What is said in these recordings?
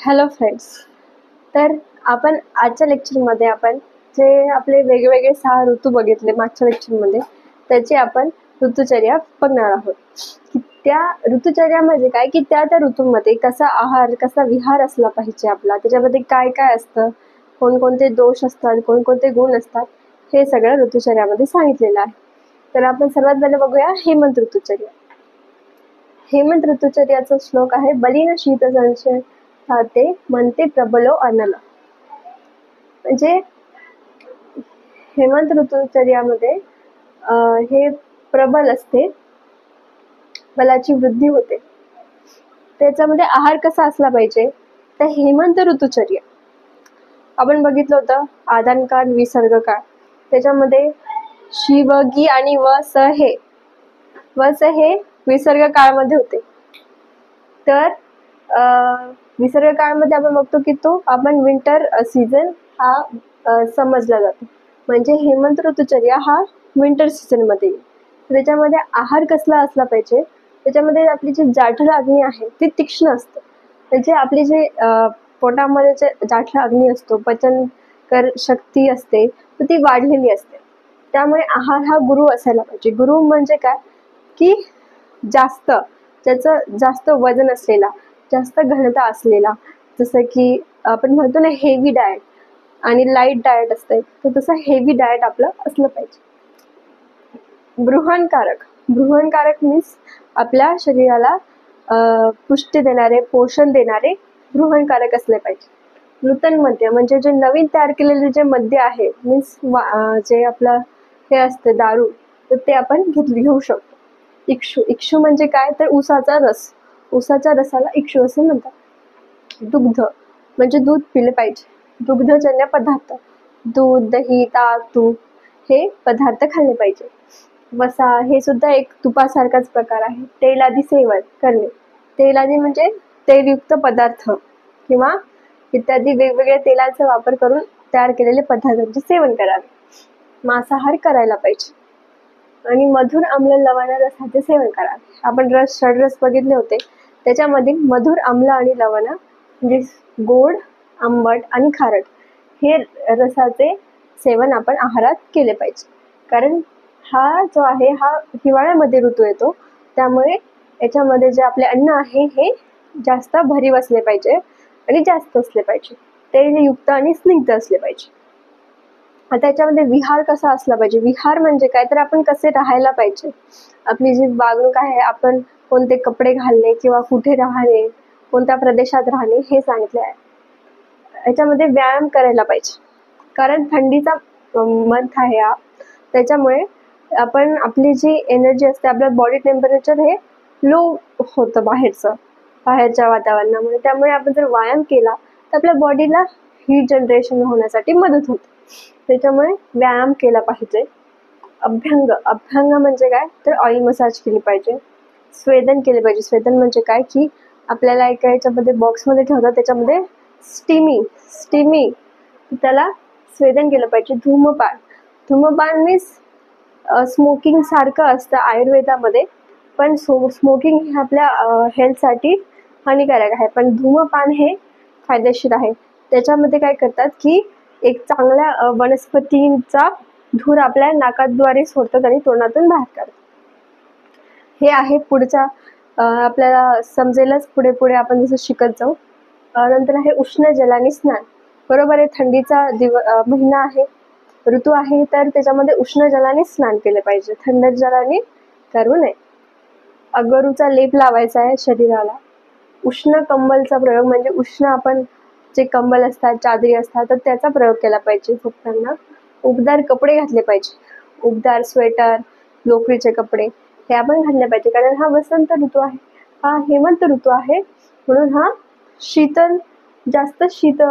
Hello friends. तर आपण आजच्या लेक्चरमध्ये आपण जे आपले वेगवेगळे 6 ऋतू बघितले मागच्या लेक्चरमध्ये, त्याची आपण ऋतुचर्या बघणार आहोत. की त्या ऋतुचर्या म्हणजे काय, की त्या त्या ऋतूमध्ये कसा आहार, कसा विहार असला पाहिजे आपला, त्याच्यामध्ये काय काय असतं, कोणकोणते दोष असतात, कोणकोणते गुण असतात, हे सगळं ऋतुचर्यामध्ये सांगितलेलं आहे. तर आपण सर्वात पहिले बघूया हेमंत ऋतुचर्या. हेमंत ऋतुचर्याचा श्लोक आहे, बलिन शीत संशय ते म्हणते प्रबलो अनल. म्हणजे हेमंत ऋतुचर्यामध्ये हे प्रबल असते, बलाची वृद्धी होते. त्याच्यामध्ये आहार कसा असला पाहिजे, तर हेमंत ऋतुचर्या आपण बघितलं होतं आदान काळ, विसर्ग काळ. त्याच्यामध्ये शिव गी आणि व स हे विसर्ग काळामध्ये होते. तर विसर्ग काळामध्ये आपण बघतो की तो आपण विंटर सीझन हा समजला जातो. म्हणजे हेमंत ऋतुचर्या हा विंटर सीझन मध्ये येईल. त्याच्यामध्ये आहार कसला असला पाहिजे, त्याच्यामध्ये आपली जी जाठर अग्नी आहे ती तीक्ष्ण असते. म्हणजे आपली जी पोटामध्ये जे जाठर अग्नी असतो, पचन कर शक्ती असते, तर ती वाढलेली असते. त्यामुळे आहार हा गुरु असायला पाहिजे. गुरु म्हणजे काय, की ज्याचं जास्त वजन असलेला, जास्त घनता असलेला, जसं की आपण म्हणतो ना हेवी डाएट आणि लाईट डाएट असते, तर तसं हेवी डाएट आपलं असलं पाहिजे. बृहणकारक मीन्स आपल्या शरीराला पुष्टी देणारे, पोषण देणारे बृहणकारक असले पाहिजे. नूतन मद्य म्हणजे जे नवीन तयार केलेले जे मद्य आहे, मीन्स जे आपलं हे असते दारू, तर ते आपण घेऊ शकतो. इक्षू म्हणजे काय, तर ऊसाचा रस. ऊसाच्या रसाला इक्षू असे म्हणतात. दुग्ध म्हणजे दूध पिले पाहिजे. दुग्धजन्य पदार्थ, दूध, दही, ताक, तूप हे पदार्थ खाल्ले पाहिजे. वसा हे सुद्धा एक तुपासारखाच प्रकार आहे. तेलादी सेवन करणे. तेलादी म्हणजे तेलयुक्त पदार्थ किंवा इत्यादी वेगवेगळ्या तेलाचा वापर करून तयार केलेले पदार्थांचे सेवन करावे. मांसाहार करायला पाहिजे. आणि मधुर आम्ल लवण रसाचे सेवन करावे. आपण षडरस बघितले होते, त्याच्यामध्ये मधुर आम्ल आणि लवण म्हणजे गोड, आंबट आणि खारट हे रसाचे सेवन आपण आहारात केले पाहिजे. कारण हा जो आहे हा हिवाळ्यामध्ये ऋतू येतो, त्यामुळे याच्यामध्ये जे आपले अन्न आहे हे जास्त भरीव असले पाहिजे आणि जास्त असले पाहिजे, तेलयुक्त आणि स्निग्ध असले पाहिजे. आता याच्यामध्ये विहार कसा असला पाहिजे. विहार म्हणजे काय, तर आपण कसे राहायला पाहिजे, आपली जी वागणूक आहे, आपण कोणते कपडे घालणे किंवा कुठे राहणे, कोणत्या प्रदेशात राहणे हे सांगितले आहे. याच्यामध्ये व्यायाम करायला पाहिजे, कारण थंडीचा मंथ आहे हा. त्याच्यामुळे आपण आपली जी एनर्जी असते, आपलं बॉडी टेम्परेचर हे लो होतं बाहेरच्या वातावरणामुळे. त्यामुळे आपण जर व्यायाम केला तर आपल्या बॉडीला हीट जनरेशन होण्यासाठी मदत होते. त्याच्यामुळे व्यायाम केला पाहिजे. अभ्यंग म्हणजे काय, तर ऑइल मसाज केली पाहिजे. स्वेदन केले पाहिजे. स्वेदन म्हणजे काय, की आपल्याला एका याच्यामध्ये बॉक्समध्ये ठेवतात, त्याच्यामध्ये स्टीमी त्याला स्वेदन केलं पाहिजे. धूमपान मीन्स स्मोकिंग सारखं असतं आयुर्वेदामध्ये, पण स्मोकिंग हे आपल्या हेल्थसाठी हानिकारक आहे, पण धूमपान हे फायदेशीर आहे. त्याच्यामध्ये काय करतात, की एक चांगल्या वनस्पतींचा धूर आपल्या नाकाद्वारे सोडतात आणि तोंडातून बाहेर काढतात. हे आहे पुढच्या आपल्याला समजेलच, पुढे आपण जसं शिकत जाऊ. नंतर आहे उष्ण जलाने स्नान. बरोबर आहे, थंडीचा महिना आहे, ऋतू आहे, तर त्याच्यामध्ये उष्ण जलाने स्नान केले पाहिजे, थंड जलाने करू नये. अगरूचा लेप लावायचा आहे शरीराला. उष्ण कंबलचा प्रयोग म्हणजे उष्ण आपण जे कंबल असतात, चादरी असतात, तर त्याचा प्रयोग केला पाहिजे झोपताना. उबदार कपडे घातले पाहिजे. उबदार स्वेटर, लोकरीचे कपडे हे आपण घातले पाहिजे, कारण हा वसंत ऋतू आहे, हा हेमंत ऋतू आहे, म्हणून हा जास्त शीत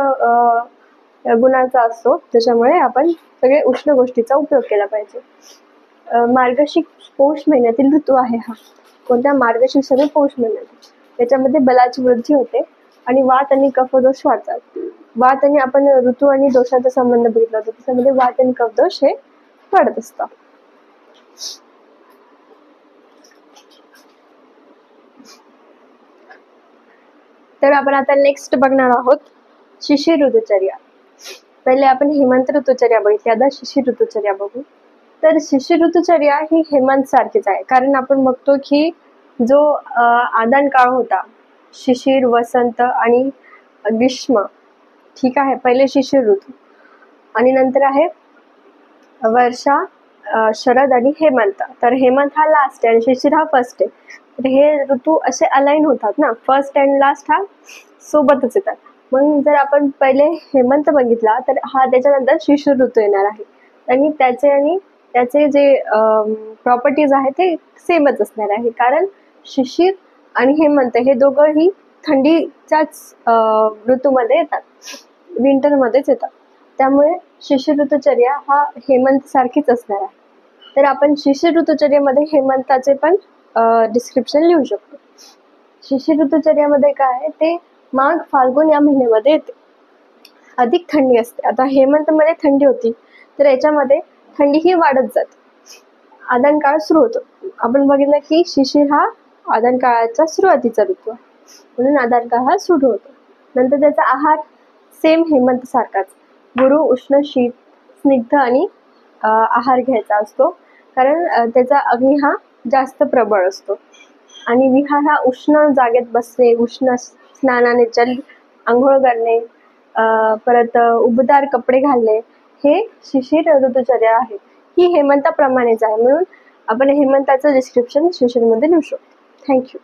गुणाचा असतो. त्याच्यामुळे आपण सगळे उष्ण गोष्टीचा उपयोग केला पाहिजे. मार्गशीर्ष पौष महिन्यातील ऋतू आहे हा. कोणत्या, मार्गशीर्ष आणि पौष महिन्यातील. त्याच्यामध्ये बलाची वृद्धी होते आणि वात आणि कफदोष वाढतात. वात आणि आपण ऋतू आणि दोषाचा संबंध बघितला होता, त्याच्यामध्ये वात आणि कफदोष हे वाढत असतात. तर आपण आता नेक्स्ट बघणार आहोत शिशिर ऋतुचर्या. पहिले आपण हेमंत ऋतुचर्या बघितली, आता शिशिर ऋतुचर्या बघू. तर शिशिर ऋतुचर्या ही हेमंत सारखीच आहे, कारण आपण बघतो की जो आदान काळ होता शिशिर, वसंत आणि ग्रीष्म, ठीक आहे. पहिले शिशिर ऋतू आणि नंतर आहे वर्षा, शरद आणि हेमंत. तर हेमंत हा लास्ट आहे आणि शिशिर हा फर्स्ट आहे. तर हे ऋतू असे अलाइन होतात ना, फर्स्ट अँड लास्ट हा सोबतच येतात. मग जर आपण पहिले हेमंत बघितला तर हा त्याच्यानंतर शिशिर ऋतू येणार आहे आणि त्याचे जे प्रॉपर्टीज आहेत ते सेमच असणार आहे, कारण शिशिर आणि हेमंत हे दोघंही थंडीच्याच ऋतूमध्ये येतात, विंटरमध्येच येतात. त्यामुळे शिशिर ऋतुचर्या हा हेमंत सारखीच असणार आहे. तर आपण शिशिर ऋतुचर्यामध्ये हेमंताचे पण डिस्क्रिप्शन लिहू शकतो. शिशिर ऋतुचर्यामध्ये काय आहे ते माघ फाल्गुन या महिन्यामध्ये येते, अधिक थंडी असते. आता हेमंतमध्ये थंडी होती तर याच्यामध्ये थंडी ही वाढत जाते, आदान काळ सुरू होतो. आपण बघितलं की शिशिर हा आदान काळाचा सुरुवातीचा ऋतू आहे, म्हणून आदान काळ हा सुरू होतो. नंतर त्याचा आहार सेम हेमंत सारखाच, गुरु, उष्ण, शीत, स्निग्ध आणि आहार घ्यायचा असतो, कारण त्याचा अग्नी हा जास्त प्रबळ असतो. आणि विहार हा उष्ण जागेत बसणे, उष्ण स्नानाने जल आंघोळ करणे, परत उबदार कपडे घालणे, हे शिशिर ऋतुचर्या आहे. ही हेमंताप्रमाणेच आहे, म्हणून आपण हेमंताचं डिस्क्रिप्शन शिशिरमध्ये लिहू शकतो. थँक्यू.